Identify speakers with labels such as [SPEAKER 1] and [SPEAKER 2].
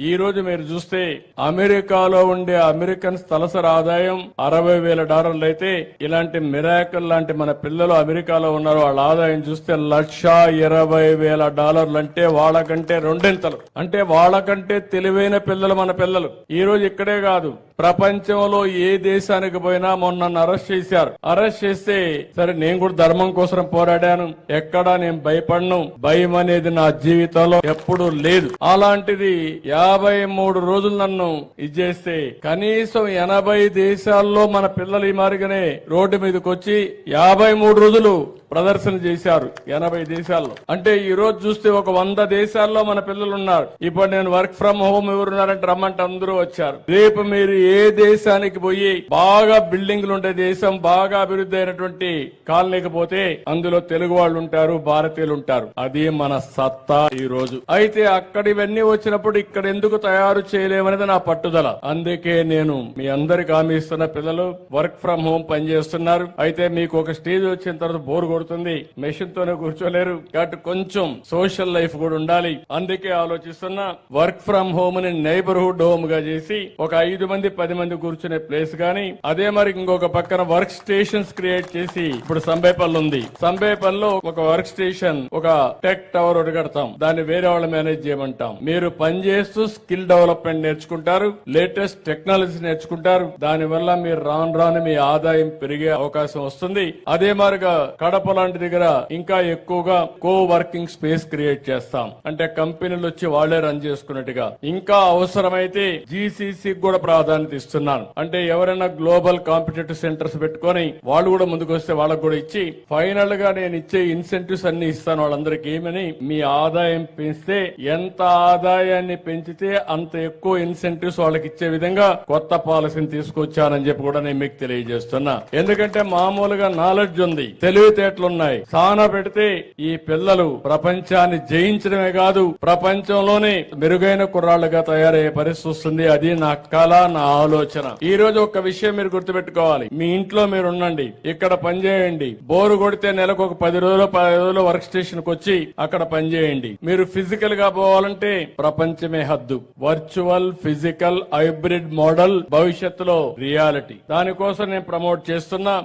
[SPEAKER 1] ఈ రోజు మీరు చూస్తే అమెరికాలో ఉండే అమెరికన్స్ తలసరి ఆదాయం $60,000 అయితే ఇలాంటి మిరాకిల్ లాంటి మన పిల్లలు అమెరికాలో ఉన్నారు. వాళ్ళ ఆదాయం చూస్తే $1,20,000 అంటే వాళ్ళకంటే రెండింతలు. అంటే వాళ్ళకంటే తెలివైన పిల్లలు మన పిల్లలు. ఈ రోజు ఇక్కడే కాదు, ప్రపంచంలో ఏ దేశానికి పోయినా మొన్న అరెస్ట్ చేశారు. అరెస్ట్ చేస్తే సరే నేను కూడా ధర్మం కోసం పోరాడాను, ఎక్కడా నేను భయపడను, భయం అనేది నా జీవితంలో ఎప్పుడూ లేదు. అలాంటిది 53 రోజులు నన్ను ఇచ్చేస్తే కనీసం 80 దేశాల్లో మన పిల్లలు ఈ మారిగానే రోడ్డు మీదకి వచ్చి 53 రోజులు ప్రదర్శన చేశారు 80 దేశాల్లో. అంటే ఈ రోజు చూస్తే ఒక 100 దేశాల్లో మన పిల్లలు ఉన్నారు. ఇప్పుడు నేను వర్క్ ఫ్రం హోమ్ ఎవరున్నారంటే రమ్మంటే అందరూ వచ్చారు. రేపు మీరు ఏ దేశానికి పోయి బాగా బిల్డింగ్లు ఉండే దేశం, బాగా అభివృద్ధి అయినటువంటి కాలనీకి పోతే అందులో తెలుగు వాళ్ళు ఉంటారు, భారతీయులు ఉంటారు. అది మన సత్తా ఈ రోజు. అయితే అక్కడ ఇవన్నీ వచ్చినప్పుడు ఇక్కడ ఎందుకు తయారు చేయలేమనేది నా పట్టుదల. అందుకే నేను మీ అందరికి హామీ ఇస్తున్న, పిల్లలు వర్క్ ఫ్రం హోమ్ పనిచేస్తున్నారు. అయితే మీకు ఒక స్టేజ్ వచ్చిన తర్వాత బోర్ కొడుతుంది, మెషిన్ తోనే కూర్చోలేరు, కాబట్టి కొంచెం సోషల్ లైఫ్ కూడా ఉండాలి. అందుకే ఆలోచిస్తున్నా వర్క్ ఫ్రం హోమ్ ని నైబర్హుడ్ హోమ్ గా చేసి ఒక 5 మంది 10 మంది కూర్చునే ప్లేస్ గానీ, అదే మరి ఇంకొక పక్కన వర్క్ స్టేషన్స్ క్రియేట్ చేసి, ఇప్పుడు సంబేపల్లి ఉంది, సంబేపల్లిలో ఒక వర్క్ స్టేషన్, ఒక టెక్ టవర్ ఒకటి కడతాం, దాన్ని వేరే వాళ్ళు మేనేజ్ చేయమంటాం. మీరు పనిచేస్తూ స్కిల్ డెవలప్మెంట్ నేర్చుకుంటారు, లేటెస్ట్ టెక్నాలజీ నేర్చుకుంటారు. దాని వల్ల మీరు రాను రాను మీ ఆదాయం పెరిగే అవకాశం వస్తుంది. అదే మారిగా కడప లాంటి దగ్గర ఇంకా ఎక్కువగా కో వర్కింగ్ స్పేస్ క్రియేట్ చేస్తాం. అంటే కంపెనీలు వచ్చి వాళ్లే రన్ చేసుకున్నట్టుగా. ఇంకా అవసరమైతే జీసీసీ కూడా ప్రాధాన్యత ఇస్తున్నాను. అంటే ఎవరైనా గ్లోబల్ కాంపిటేటివ్ సెంటర్స్ పెట్టుకొని వాళ్ళు కూడా ముందుకు వస్తే వాళ్ళకు కూడా ఇచ్చి, ఫైనల్ గా నేను ఇచ్చే ఇన్సెంటివ్స్ అన్ని ఇస్తాను వాళ్ళందరికీ. ఏమని, మీ ఆదాయం పెంచితే, ఎంత ఆదాయాన్ని పెంచితే అంత ఎక్కువ ఇన్సెంటివ్స్ వాళ్ళకి ఇచ్చే విధంగా కొత్త పాలసీని తీసుకొచ్చానని చెప్పి కూడా నేను మీకు తెలియజేస్తున్నా. ఎందుకంటే మామూలుగా నాలెడ్జ్ ఉంది, తెలివితేటలున్నాయి, సాన పెడితే ఈ పిల్లలు ప్రపంచాన్ని జయించడమే కాదు, ప్రపంచంలోనే మెరుగైన కుర్రాళ్లుగా తయారయ్యే పరిస్థితి వస్తుంది. అది నా కళ, నా ఆలోచన. ఈ రోజు ఒక విషయం మీరు గుర్తుపెట్టుకోవాలి. మీ ఇంట్లో మీరు ఉండండి, ఇక్కడ పనిచేయండి. బోరు కొడితే నెలకు ఒక 10 రోజులు వర్క్ స్టేషన్ కు వచ్చి అక్కడ పనిచేయండి. మీరు ఫిజికల్ గా పోవాలంటే ప్రపంచమే హద్దు. వర్చువల్, ఫిజికల్, హైబ్రిడ్ మోడల్ భవిష్యత్తులో రియాలిటీ. దానికోసం నేను ప్రమోట్ చేస్తున్నా.